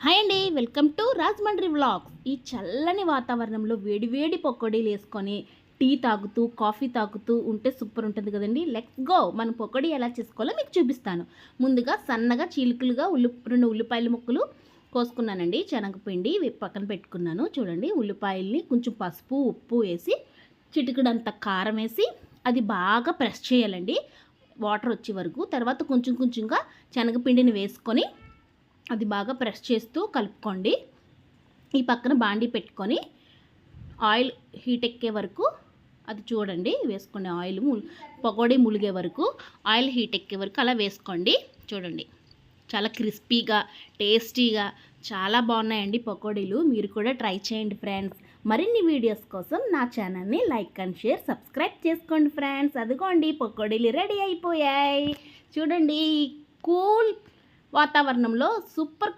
Hi అండి, welcome to Rajahmundry vlogs. ఈ చల్లని వాతావరణంలో వేడివేడి పకోడీలు వేసుకొని టీ తాగుతూ కాఫీ తాగుతూ ఉంటే సూపర్ ఉంటుంది కదండి. Let's go. మనం పకోడీ ఎలా చేసుకోవాలో మీకు చూపిస్తాను. ముందుగా సన్నగా చీలికలుగా 2 ఉల్లిపాయల ముక్కలు కోసుకున్నానండి. శనగపిండి పక్కన పెట్టుకున్నాను. చూడండి, ఉల్లిపాయల్ని కొంచెం పసుపు ఉప్పు వేసి చిటికెడంత కారం వేసి అది బాగా ప్రెస్ చేయాలండి, వాటర్ వచ్చే వరకు. తర్వాత కొంచెం కొంచెంగా శనగపిండిని వేసుకొని అది బాగా ప్రెస్ చేస్తూ కలుపుకోండి. ఈ పక్కన బాండీ పెట్టుకొని ఆయిల్ హీట్ ఎక్కే వరకు అది చూడండి వేసుకోండి. ఆయిల్ పకోడీ ములిగే వరకు, ఆయిల్ హీట్ ఎక్కే వరకు అలా వేసుకోండి. చూడండి, చాలా క్రిస్పీగా టేస్టీగా చాలా బాగున్నాయండి పకోడీలు. మీరు కూడా ట్రై చేయండి ఫ్రెండ్స్. మరిన్ని వీడియోస్ కోసం నా ఛానల్ని లైక్ అండ్ షేర్ సబ్స్క్రైబ్ చేసుకోండి ఫ్రెండ్స్. అదిగోండి, పకోడీలు రెడీ అయిపోయాయి. చూడండి, కూల్ వాతావరణంలో సూపర్